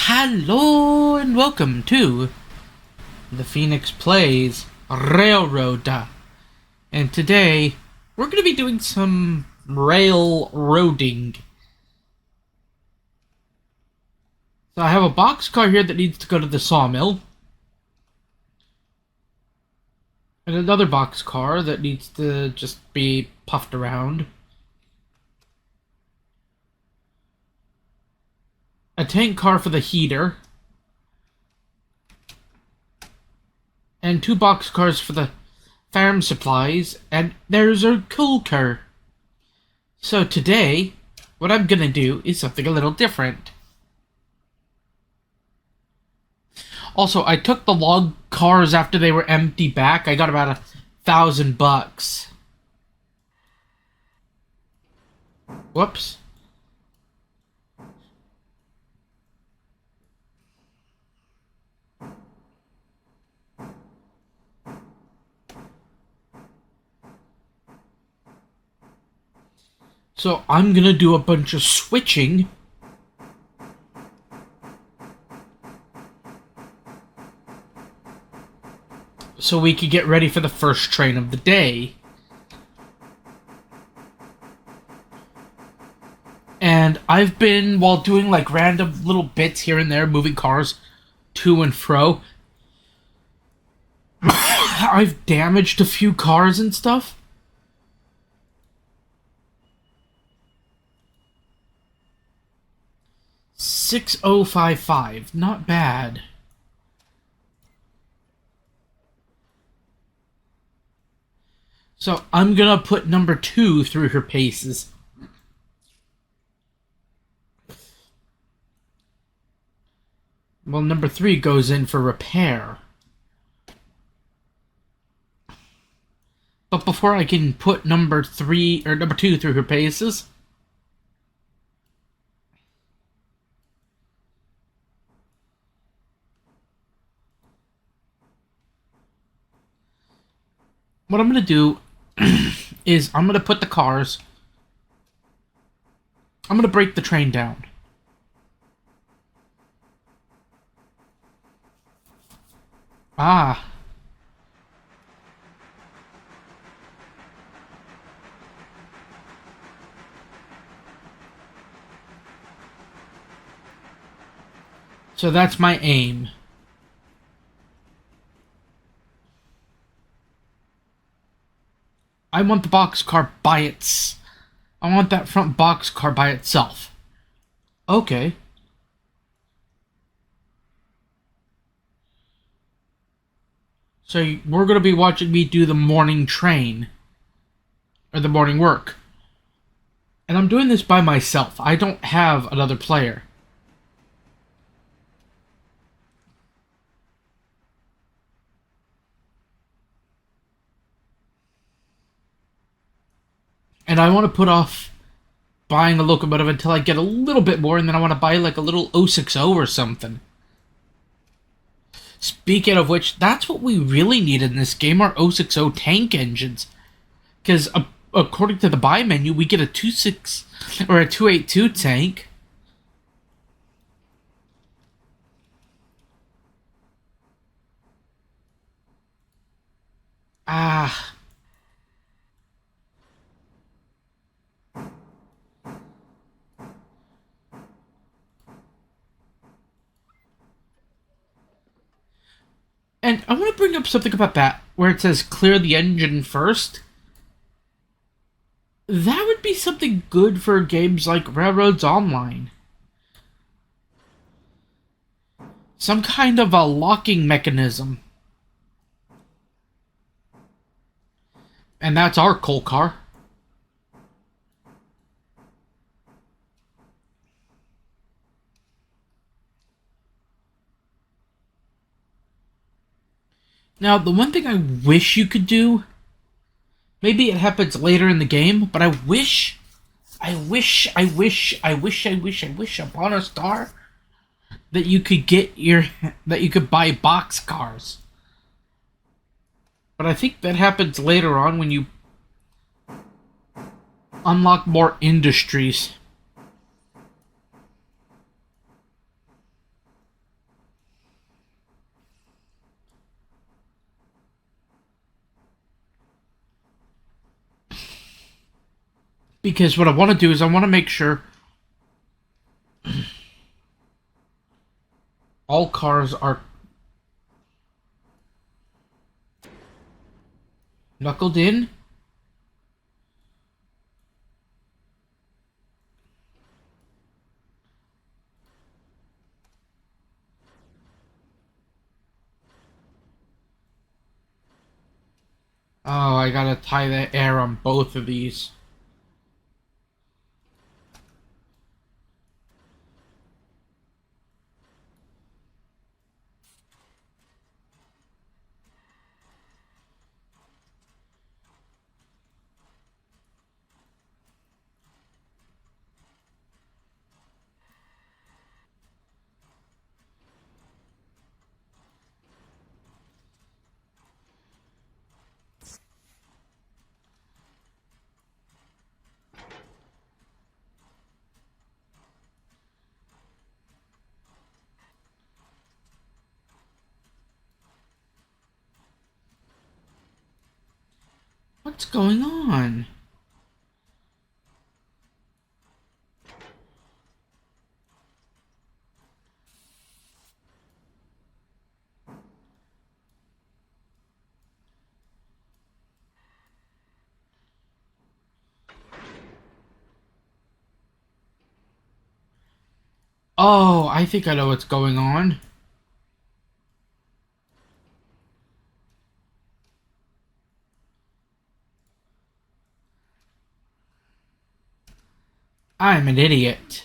Hello and welcome to the Phoenix Plays Railroad. And today we're going to be doing some railroading. So I have a boxcar here that needs to go to the sawmill. And another boxcar that needs to just be puffed around. A tank car for the heater. And two boxcars for the farm supplies. And there's a coal car. So today, what I'm gonna do is something a little different. Also, I took the log cars after they were empty back. I got about $1,000. Whoops. So I'm gonna do a bunch of switching. So we could get ready for the first train of the day. And I've been, while doing like random little bits here and there, moving cars to and fro, I've damaged a few cars and stuff. $6055, not bad. So I'm gonna put number 2 through her paces. Well, number 3 goes in for repair. But before I can put number 2 through her paces, what I'm gonna do is I'm gonna put the cars. I'm gonna break the train down. Ah. So that's my aim. I want the boxcar by its... I want that front boxcar by itself. Okay. So we're going to be watching me do the morning train. Or the morning work. And I'm doing this by myself. I don't have another player. And I want to put off buying a locomotive until I get a little bit more, and then I want to buy like a little 060 or something. Speaking of which, that's what we really need in this game, are 060 tank engines. Because according to the buy menu, we get a 26 or a 282 tank. Ah. And I want to bring up something about that, where it says clear the engine first. That would be something good for games like Railroads Online. Some kind of a locking mechanism. And that's our coal car. Now, the one thing I wish you could do, maybe it happens later in the game, but I wish upon a star that you could buy box cars. But I think that happens later on when you unlock more industries. Because what I want to do is I want to make sure all cars are knuckled in. Oh, I gotta tie the air on both of these. What's going on? Oh, I think I know what's going on. I'm an idiot.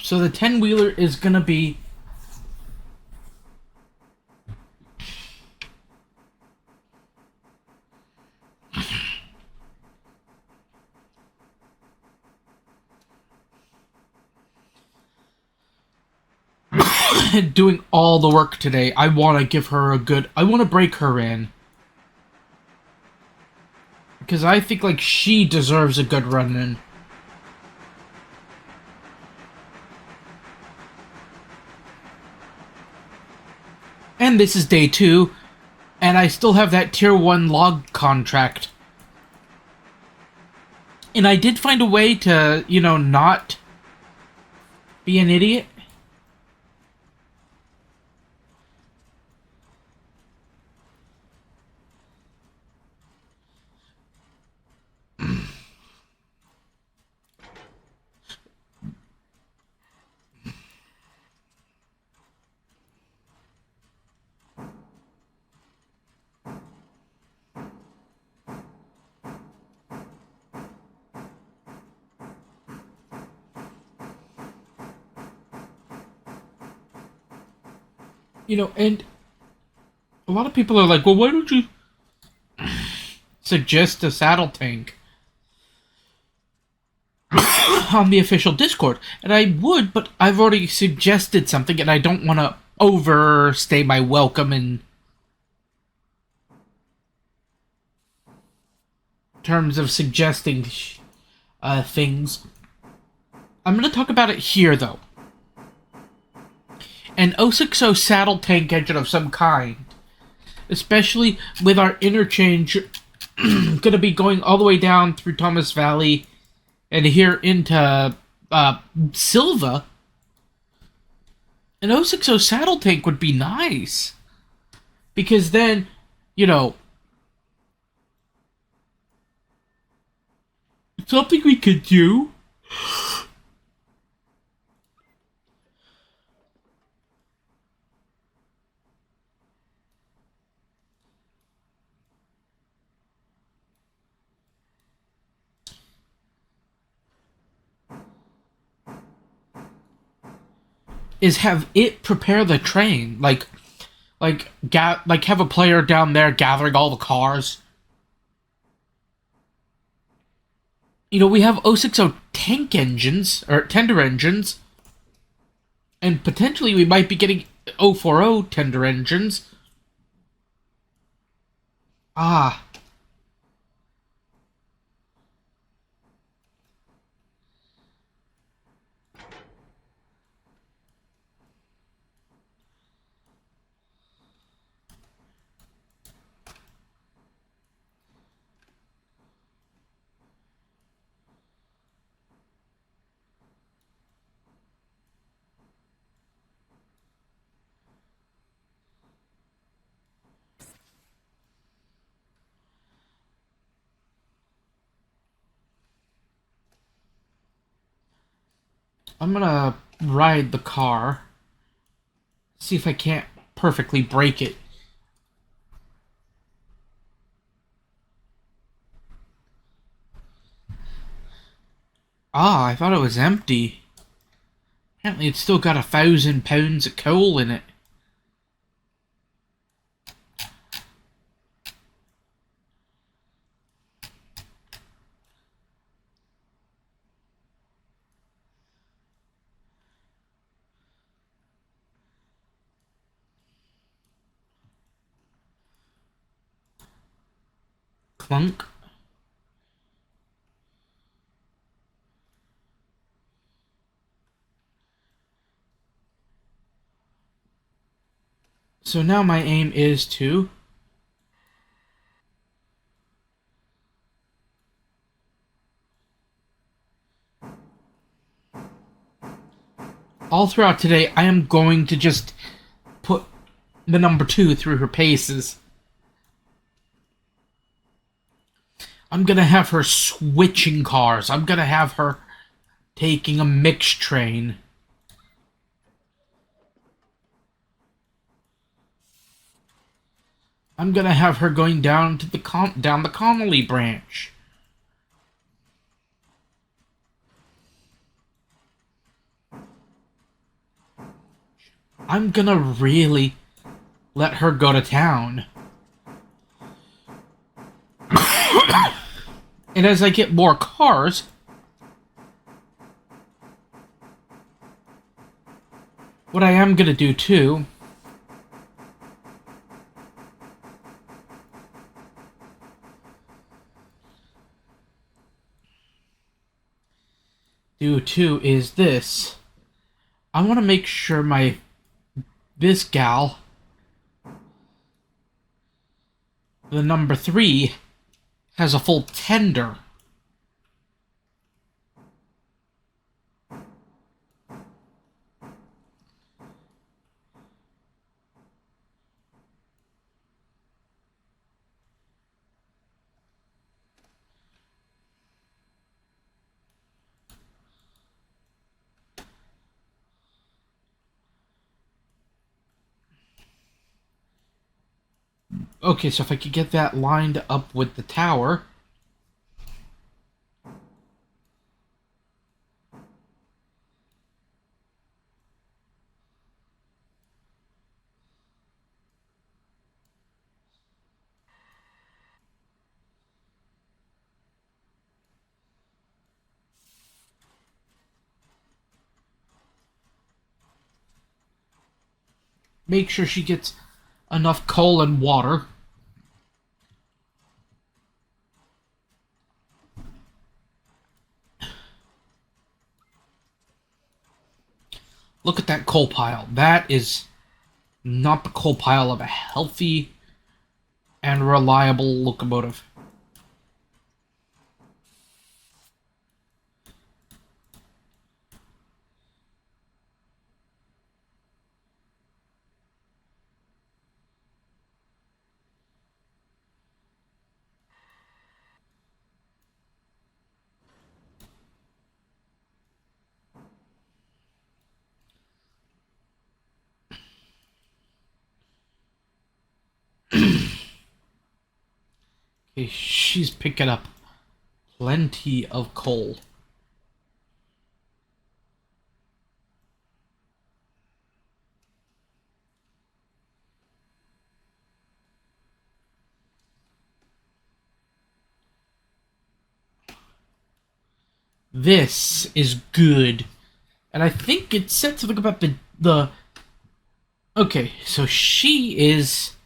So the 10-wheeler is gonna be doing all the work today. I want to give her a good. I want to break her in. Because I think, like, she deserves a good run in. And this is day 2, and I still have that tier 1 log contract. And I did find a way to, not be an idiot. And a lot of people are like, well, why don't you suggest a saddle tank on the official Discord? And I would, but I've already suggested something, and I don't want to overstay my welcome in terms of suggesting things. I'm going to talk about it here, though. An 060 saddle tank engine of some kind, especially with our interchange going to be going all the way down through Thomas Valley and here into Silva. An 060 saddle tank would be nice. Because then, Something we could do is have it prepare the train, like have a player down there gathering all the cars. We have 060 tank engines or tender engines, and potentially we might be getting 040 tender engines. Ah, I'm gonna ride the car, see if I can't perfectly break it. Ah, I thought it was empty. Apparently, it's still got 1,000 pounds of coal in it. Clunk. So now my aim is to all throughout today, I am going to just put the number 2 through her paces. I'm gonna have her switching cars. I'm gonna have her taking a mixed train. I'm gonna have her going down to down the Connolly branch. I'm gonna really let her go to town. And as I get more cars, what I am gonna do too is this. I want to make sure this gal, the number 3, has a full tender. Okay, so if I could get that lined up with the tower. Make sure she gets enough coal and water. Look at that coal pile. That is not the coal pile of a healthy and reliable locomotive. Okay, she's picking up plenty of coal. This is good. And I think it said something about the okay, so she is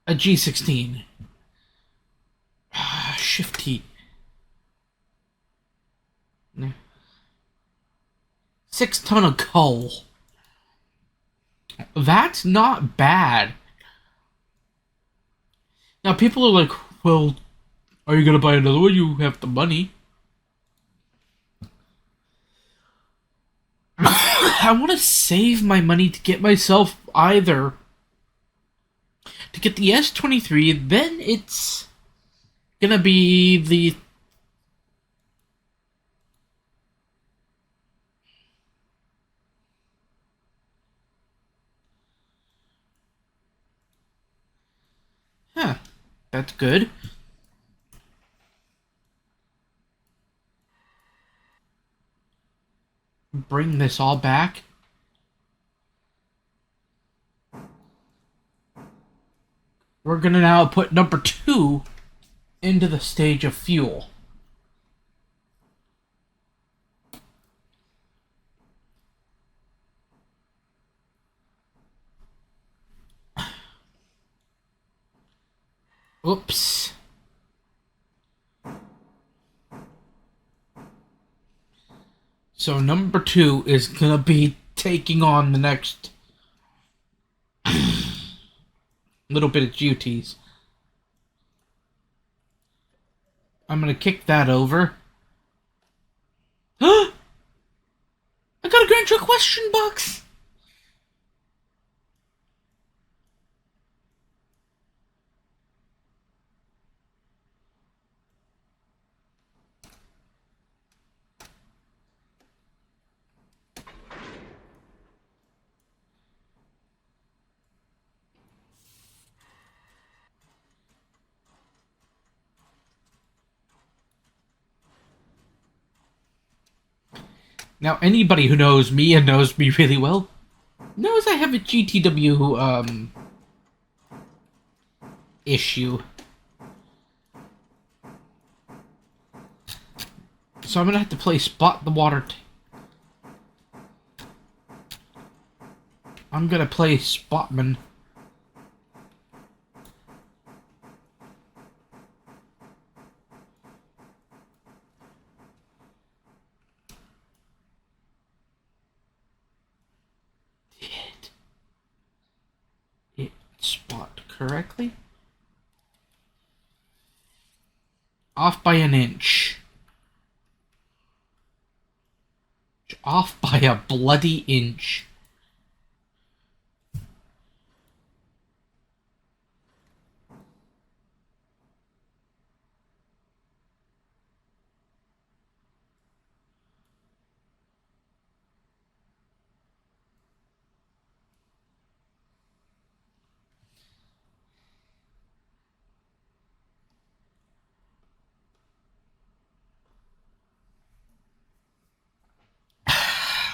a G16. Shift T. 6 ton of coal. That's not bad. Now people are like, well, are you gonna buy another one? You have the money. I want to save my money to get myself either to get the S23, then it's gonna be the huh. That's good. Bring this all back. We're gonna now put number 2 into the stage of fuel. Oops. So number 2 is gonna be taking on the next little bit of duties. I'm gonna kick that over. I got a grant your question box. Now anybody who knows me and knows me really well knows I have a GTW issue. So I'm gonna have to play Spot the Water. I'm gonna play Spotman. Did it spot correctly? Off by an inch. Off by a bloody inch.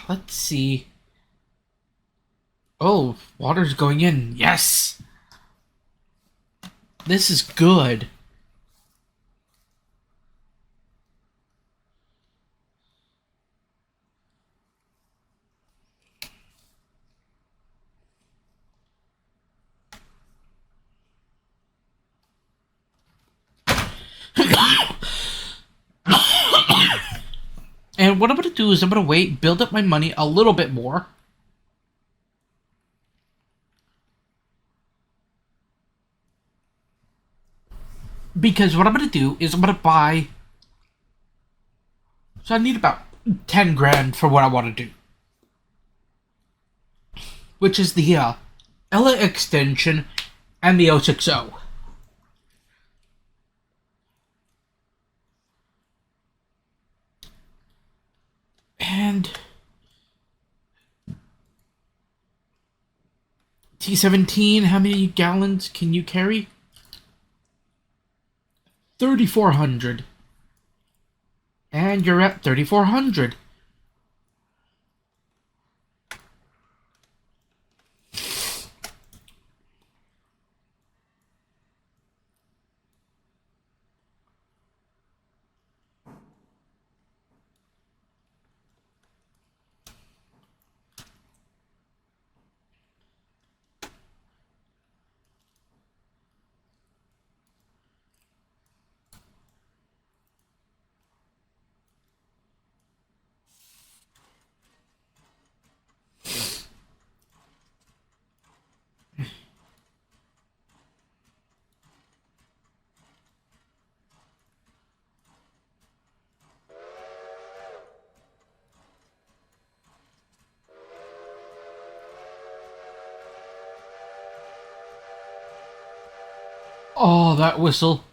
Let's see. Oh, water's going in. Yes! This is good. And what I'm gonna do is I'm gonna wait, build up my money a little bit more. Because what I'm gonna do is I'm gonna buy. So I need about 10 grand for what I want to do. Which is the Ella extension and the 060. And T17, how many gallons can you carry? 3,400. And you're at 3,400. Oh, that whistle.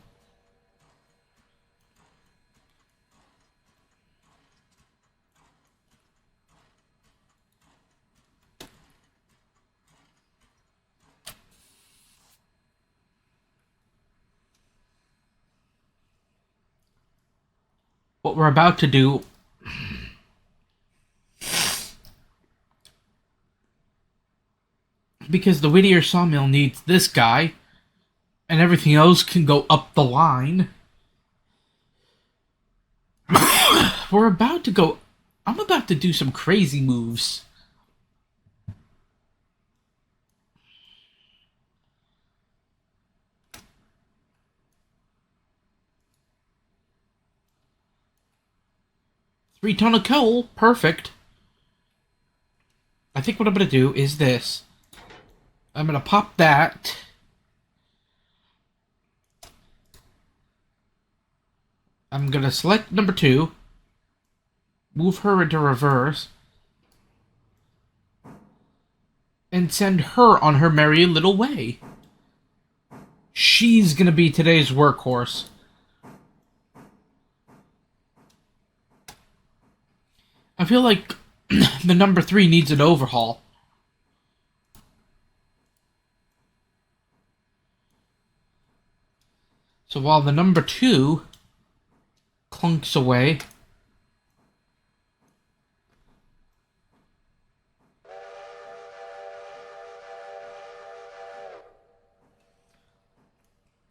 What we're about to do, because the Whittier sawmill needs this guy, and everything else can go up the line. We're about to go. I'm about to do some crazy moves. Three ton of coal, perfect. I think what I'm gonna do is this. I'm gonna pop that. I'm gonna select number 2, move her into reverse, and send her on her merry little way. She's gonna be today's workhorse. I feel like the number 3 needs an overhaul. So while the number 2 clunks away,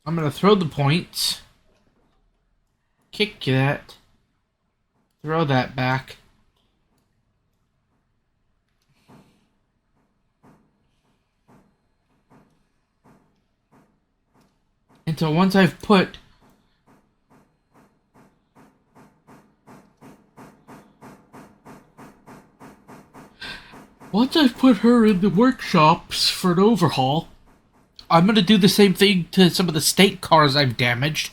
I'm gonna throw the points, kick that, throw that back. Until once I've put her in the workshops for an overhaul, I'm gonna do the same thing to some of the state cars I've damaged.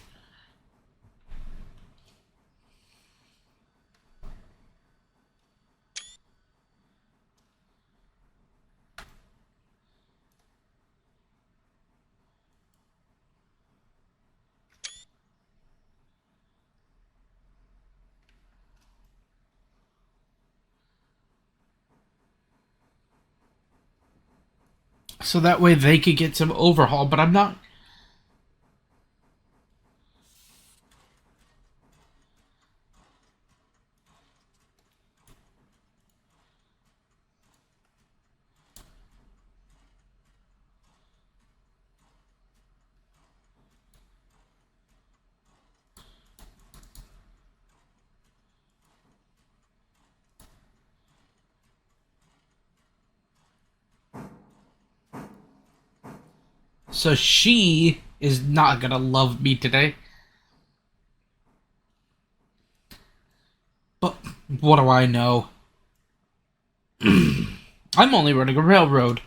So that way they could get some overhaul, but I'm not. So she is not gonna love me today. But what do I know? I'm only running a railroad.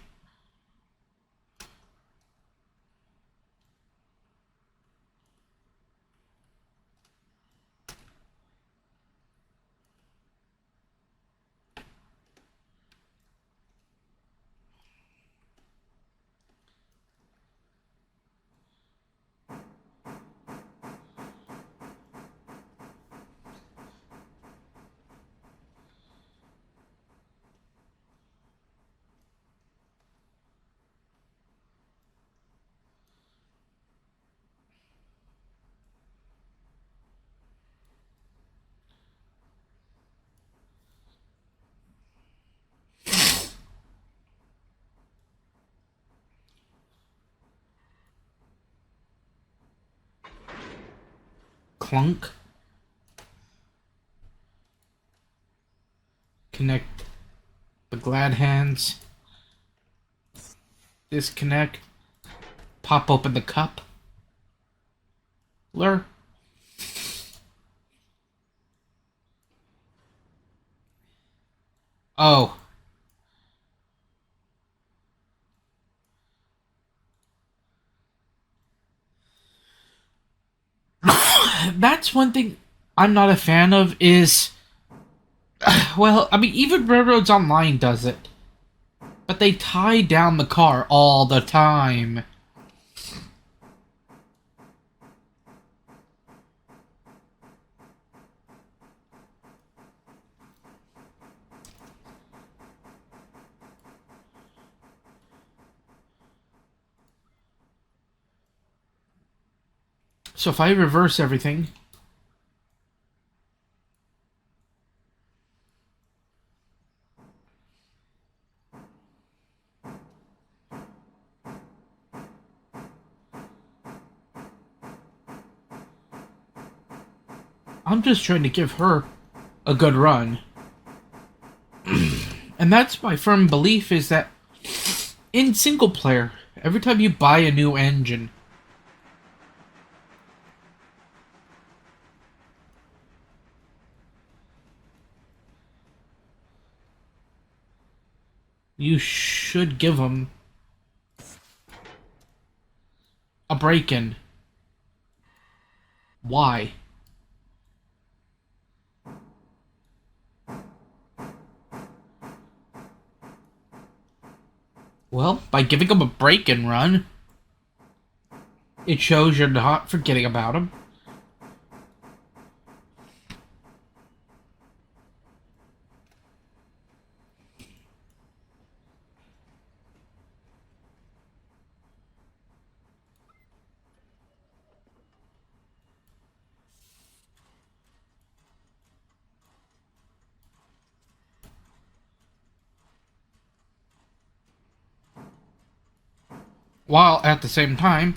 clunk. Connect the glad hands. Disconnect. Pop open the cup. Lure. Oh. That's one thing I'm not a fan of is, well, I mean, even Railroads Online does it. But they tie down the car all the time. So if I reverse everything, I'm just trying to give her a good run. And that's my firm belief is that in single player, every time you buy a new engine, you should give them a break-in. Why? Well, by giving them a break-in run, it shows you're not forgetting about them. While at the same time,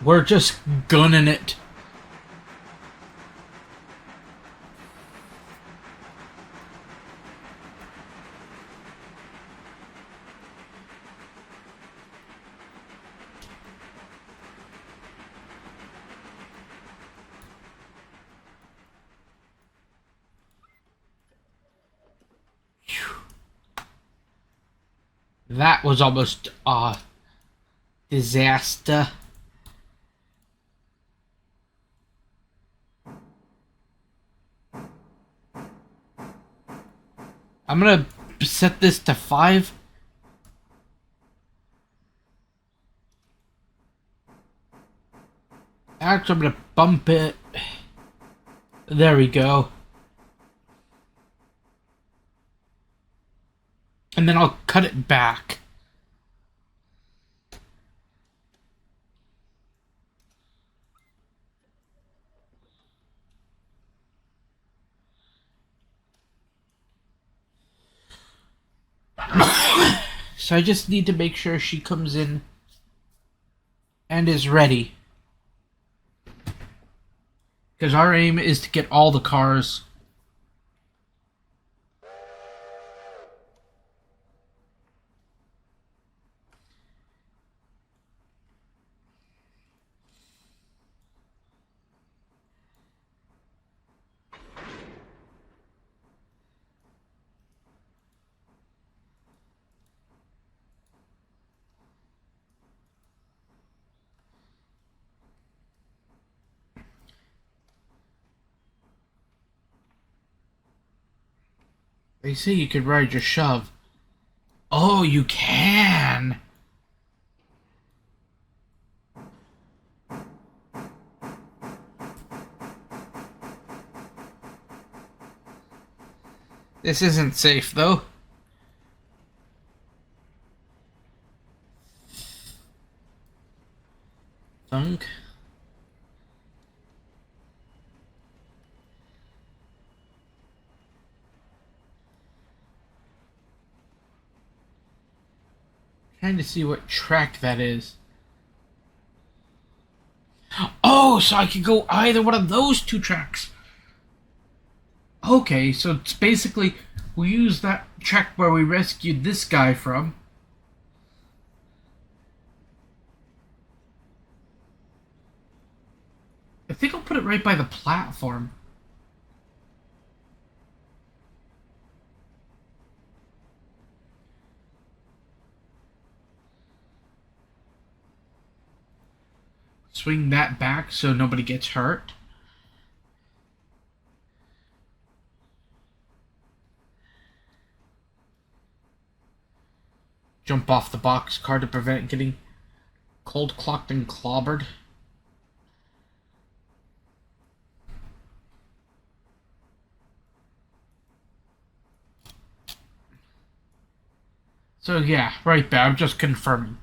we're just gunning it. That was almost a disaster. I'm gonna set this to 5. Actually, I'm gonna bump it. There we go. And then I'll cut it back. So I just need to make sure she comes in and is ready. Because our aim is to get all the cars. They say you could ride your shove. Oh, you can! This isn't safe, though. Thunk. Trying to see what track that is. Oh, so I could go either one of those two tracks. Okay, so it's basically we use that track where we rescued this guy from. I think I'll put it right by the platform. Swing that back so nobody gets hurt. Jump off the boxcar to prevent getting cold clocked and clobbered. So yeah, right there, I'm just confirming.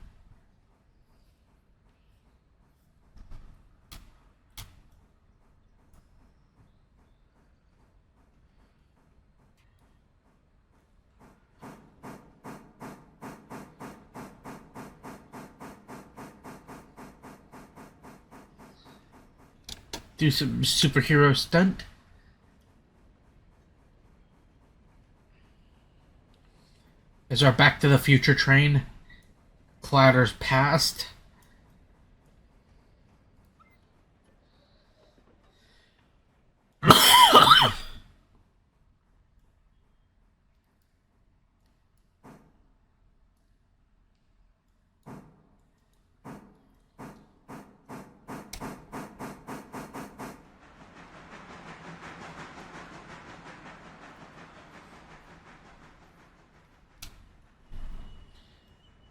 Do some superhero stunt. As our Back to the Future train clatters past.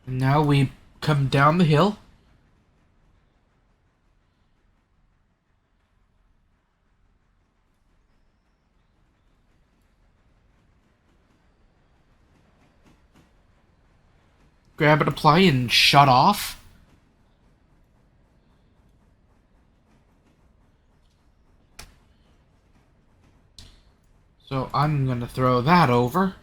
Now we come down the hill. Grab and apply and shut off. So I'm gonna throw that over.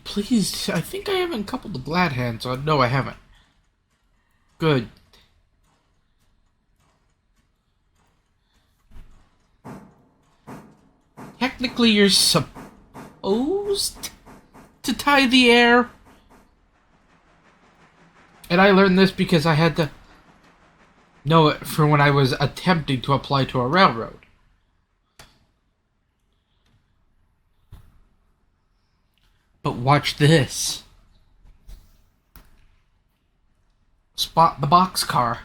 Please, I think I haven't coupled the glad hands on. No, I haven't. Good. Technically, you're supposed to tie the air. And I learned this because I had to know it for when I was attempting to apply to a railroad. But watch this. Spot the boxcar.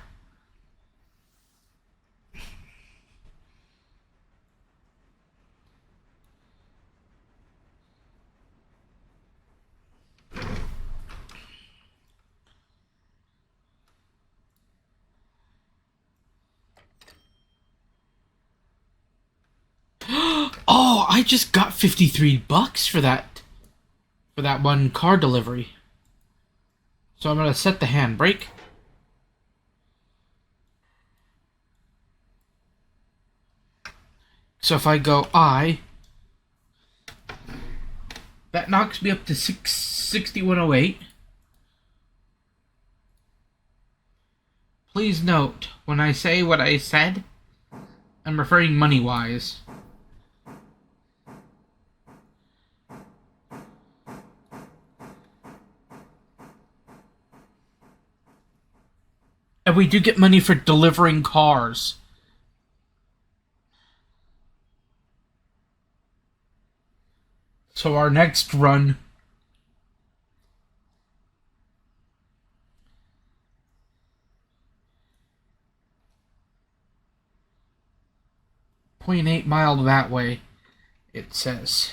Oh, I just got $53 for that one car delivery. So I'm gonna set the handbrake. So if I go I, that knocks me up to 6108. Please note, when I say what I said, I'm referring money-wise. And we do get money for delivering cars. So our next run, .8 mile that way, it says.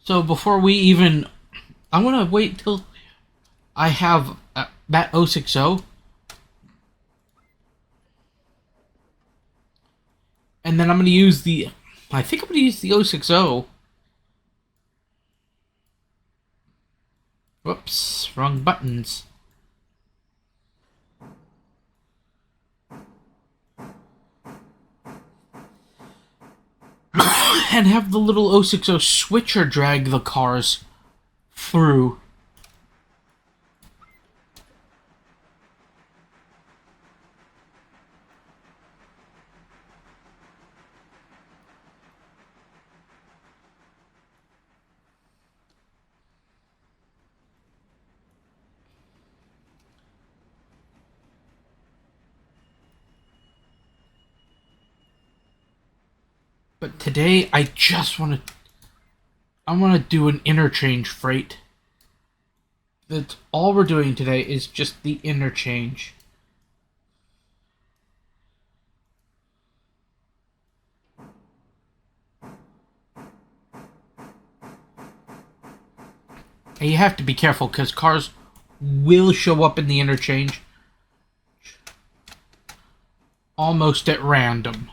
So before we even, I want to wait till I have that 060. And then I'm going to use the... I think I'm going to use the 060. Whoops, wrong buttons. And have the little 060 switcher drag the cars through. But today I just want to... I want to do an interchange freight. That's all we're doing today is just the interchange. And you have to be careful because cars will show up in the interchange almost at random.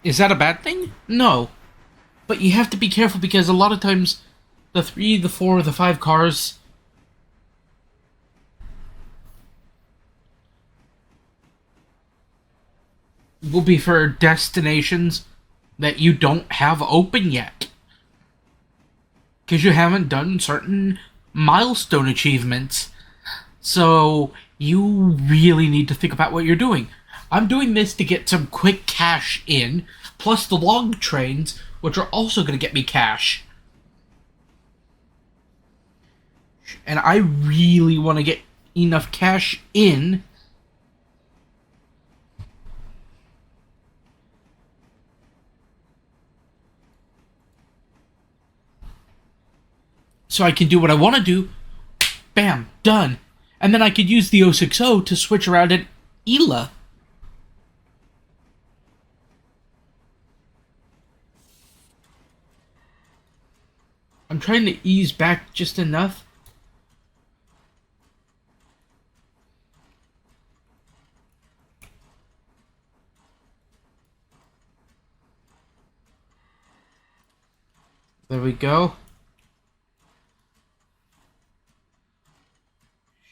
Is that a bad thing? No. But you have to be careful because a lot of times the 3, the 4, the 5 cars will be for destinations that you don't have open yet. Because you haven't done certain milestone achievements. So you really need to think about what you're doing. I'm doing this to get some quick cash in, plus the long trains, which are also going to get me cash. And I really want to get enough cash in so I can do what I want to do. Bam, done. And then I could use the 060 to switch around at Ela. I'm trying to ease back just enough. There we go.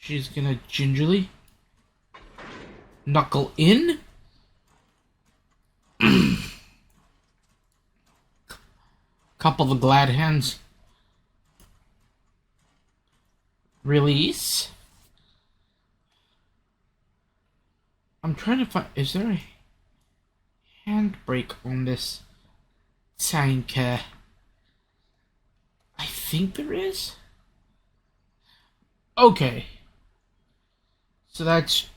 She's gonna gingerly knuckle in. Couple of glad hands. Release. I'm trying to find... Is there a handbrake on this tanker? I think there is. Okay. So that's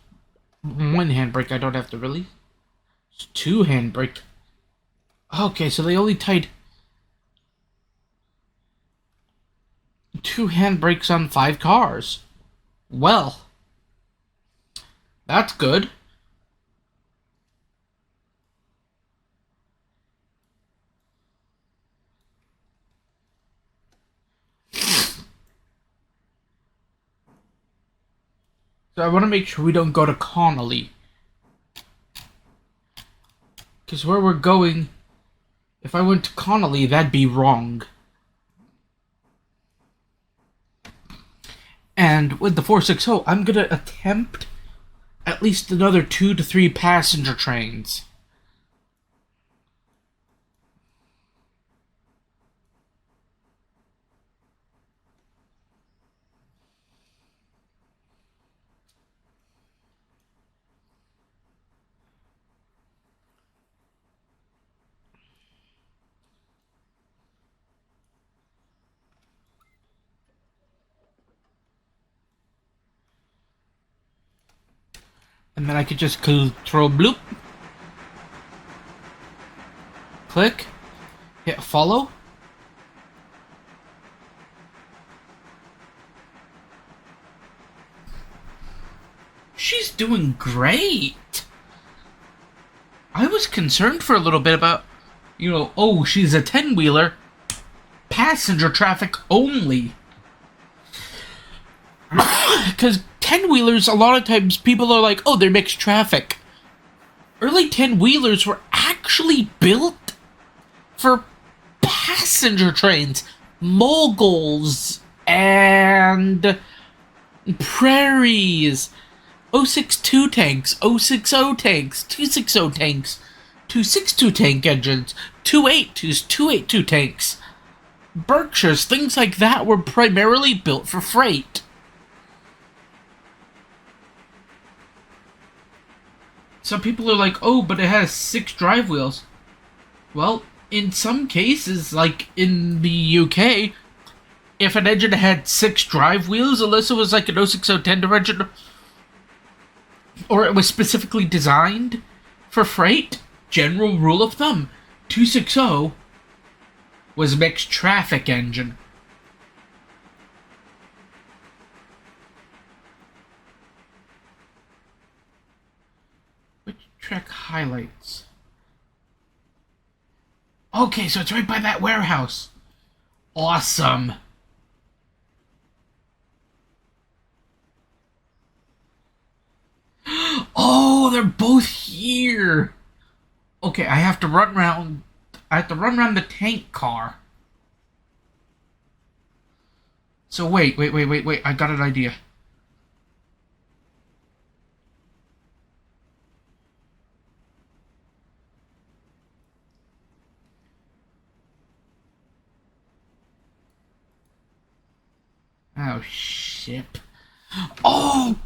one handbrake I don't have to release. It's 2 handbrake. Okay, so they only tied 2 handbrakes on 5 cars. Well, that's good. So I want to make sure we don't go to Connolly. Because where we're going, if I went to Connolly, that'd be wrong. And with the 460, I'm going to attempt at least another 2 to 3 passenger trains. And then I could just control bloop. Click. Hit follow. She's doing great. I was concerned for a little bit about, oh, she's a 10-wheeler. Passenger traffic only. Because 10 wheelers, a lot of times people are like, oh, they're mixed traffic. Early 10 wheelers were actually built for passenger trains, moguls, and prairies. 062 tanks, 060 tanks, 260 tanks, 262 tank engines, 282s, 282 tanks. Berkshires, things like that were primarily built for freight. Some people are like, oh, but it has 6 drive wheels. Well, in some cases, like in the UK, if an engine had 6 drive wheels, unless it was like an 060 tender engine, or it was specifically designed for freight, general rule of thumb, 260 was mixed traffic engine. Which track highlights? Okay, so it's right by that warehouse. Awesome. Oh, they're both here. Okay, I have to run around. I have to run around the tank car. So wait. I got an idea. Oh shit. Oh,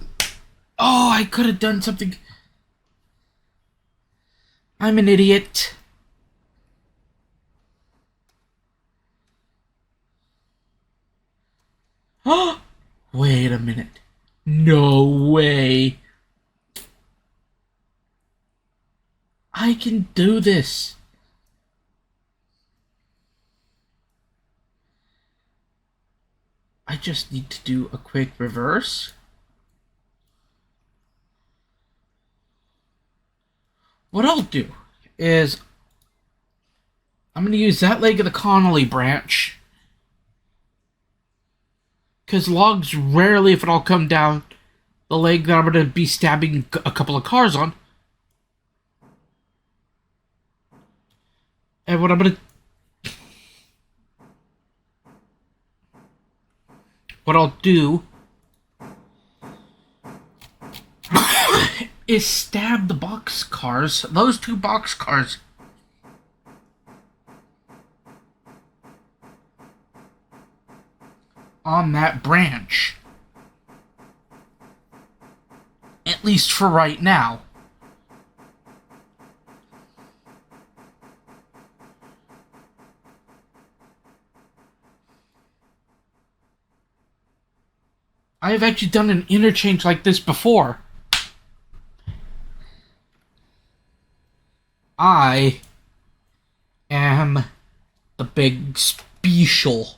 I could have done something. I'm an idiot. Oh, wait a minute. No way. I can do this. I just need to do a quick reverse. What I'll do is I'm going to use that leg of the Connolly branch. Because logs rarely, if at all, come down the leg that I'm going to be stabbing a couple of cars on. And what I'm going to... What I'll do is stab the box cars, those 2 box cars, on that branch. At least for right now. I have actually done an interchange like this before. I am the big special.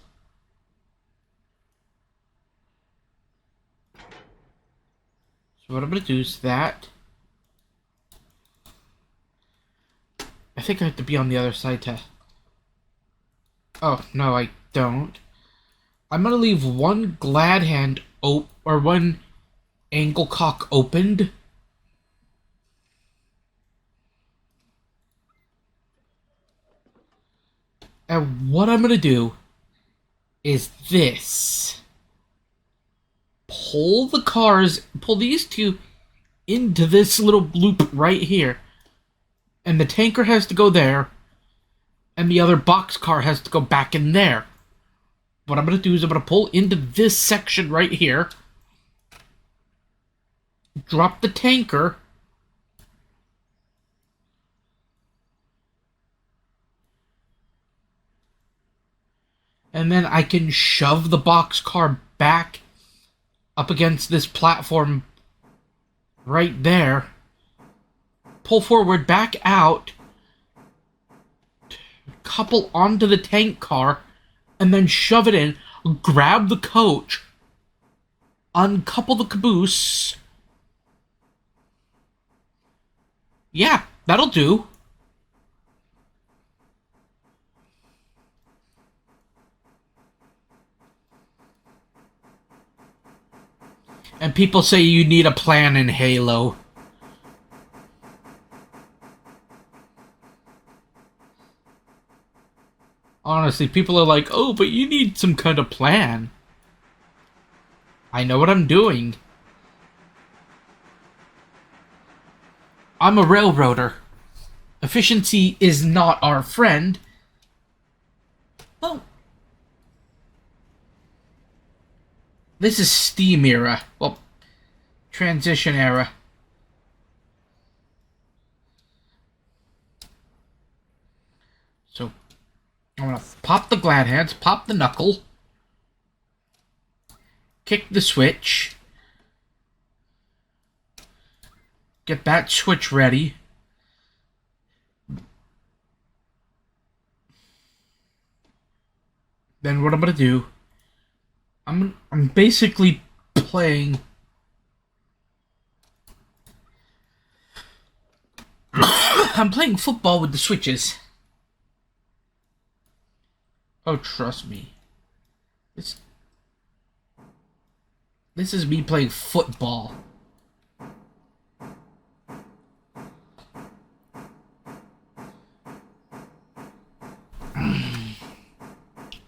So what I'm going to do is that. I think I have to be on the other side to... Oh, no, I don't. I'm going to leave one glad hand or one angle cock opened. And what I'm going to do is this. Pull these 2 into this little loop right here. And the tanker has to go there. And the other boxcar has to go back in there. What I'm going to do is I'm going to pull into this section right here. Drop the tanker. And then I can shove the boxcar back up against this platform right there. Pull forward, back out. Couple onto the tank car. And then shove it in. Grab the coach. Uncouple the caboose. Yeah, that'll do. And people say you need a plan in Halo. Honestly, people are like, oh, but you need some kind of plan. I know what I'm doing. I'm a railroader. Efficiency is not our friend. Well, this is Steam era. Well, transition era. So, I'm gonna pop the glad hands, pop the knuckle, kick the switch, get that switch ready. Then what I'm gonna do, I'm basically playing. I'm playing football with the switches. Oh, trust me. This this is me playing football.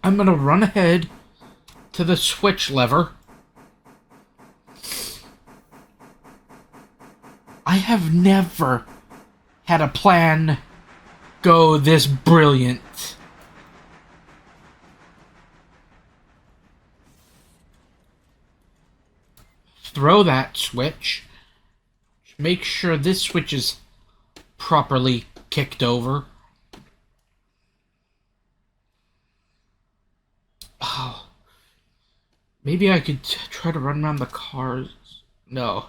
I'm gonna run ahead to the switch lever. I have never had a plan go this brilliant. Throw that switch. Make sure this switch is properly kicked over. Oh. Maybe I could try to run around the cars. No.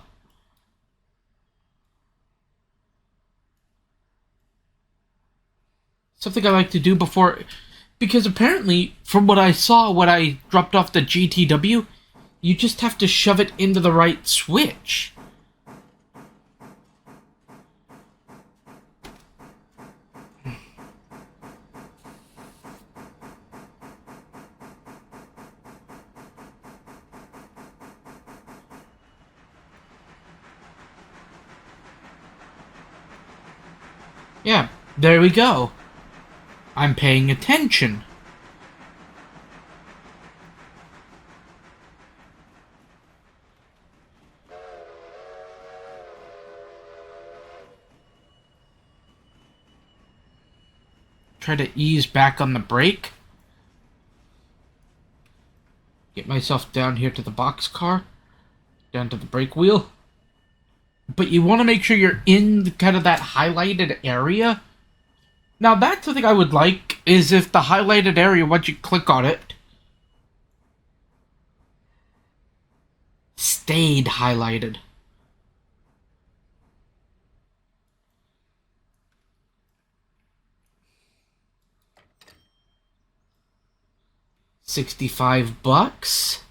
Something I like to do before... Because apparently, from what I saw when I dropped off the GTW, you just have to shove it into the right switch. Yeah, there we go. I'm paying attention. Try to ease back on the brake. Get myself down here to the boxcar. Down to the brake wheel. But you want to make sure you're in kind of that highlighted area. Now that's something I would like, is if the highlighted area, once you click on it, stayed highlighted. $65.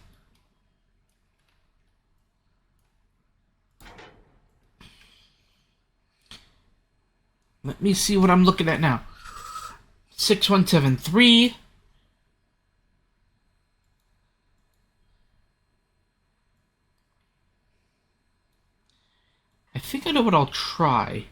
Let me see what I'm looking at now. 6173. I think I know what I'll try.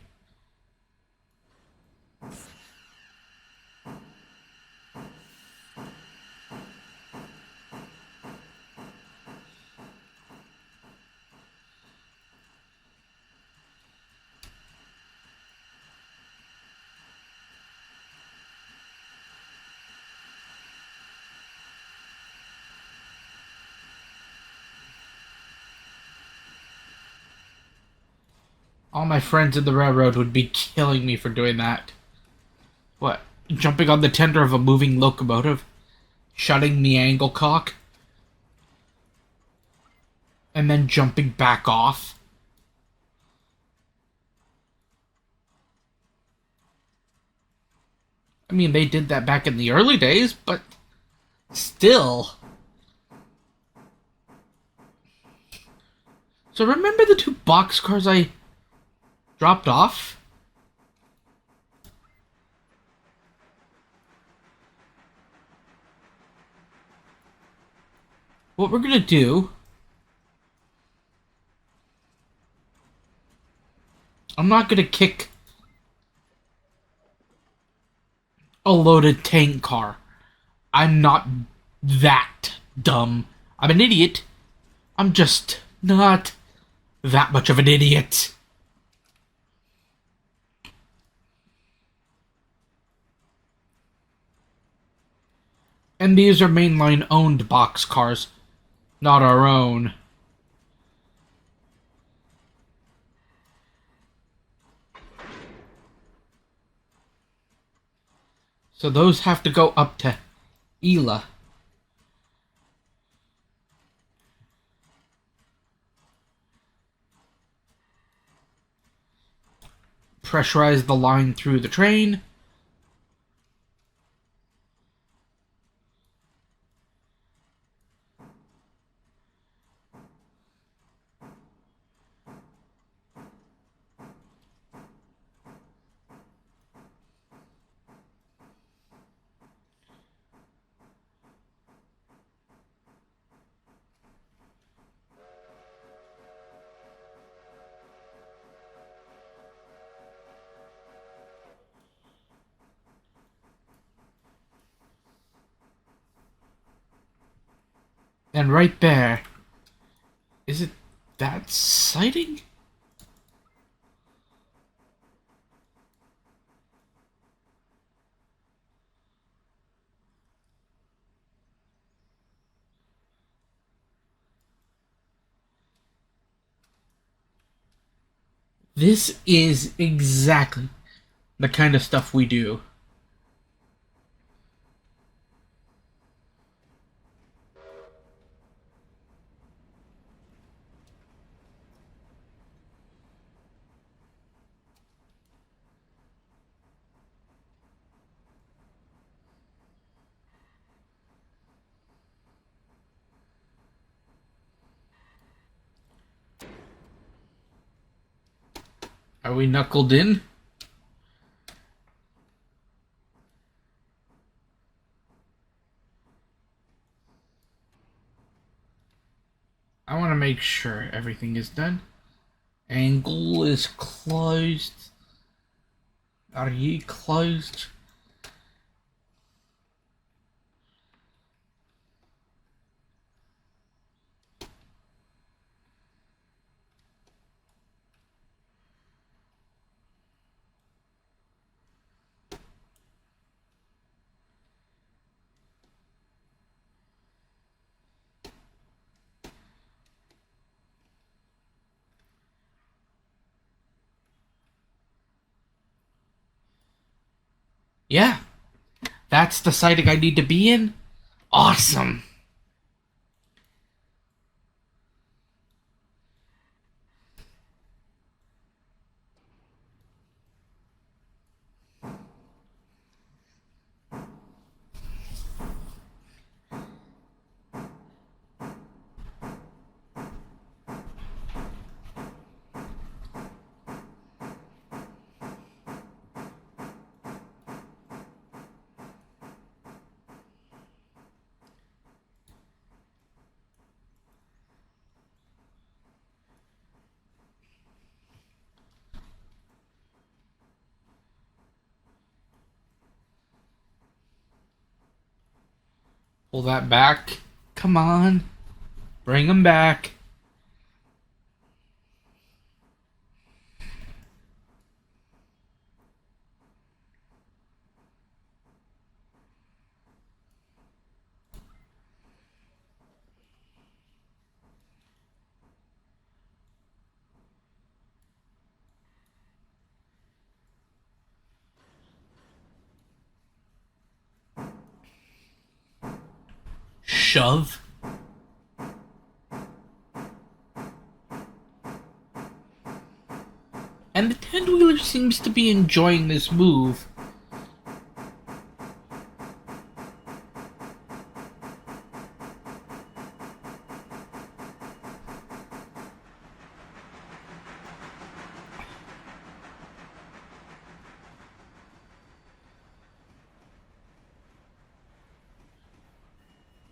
All my friends in the railroad would be killing me for doing that. What? Jumping on the tender of a moving locomotive? Shutting the angle cock? And then jumping back off? I mean, they did that back in the early days, but still. So remember the two boxcars I dropped off? What we're gonna do I'm not gonna kick a loaded tank car. I'm not that dumb. I'm an idiot. I'm just not that much of an idiot. And these are mainline owned boxcars, not our own. So those have to go up to Ela. Pressurize the line through the train. And right there, is it that sighting? This is exactly the kind of stuff we do. Are we knuckled in? I want to make sure everything is done. Angle is closed. Are ye closed? Yeah, that's the sighting I need to be in. Awesome. Pull that back. Come on. Bring them back. Shove. And the 10-wheeler seems to be enjoying this move.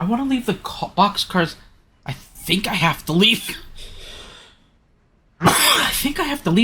I want to leave the boxcars. I think I have to leave. I think I have to leave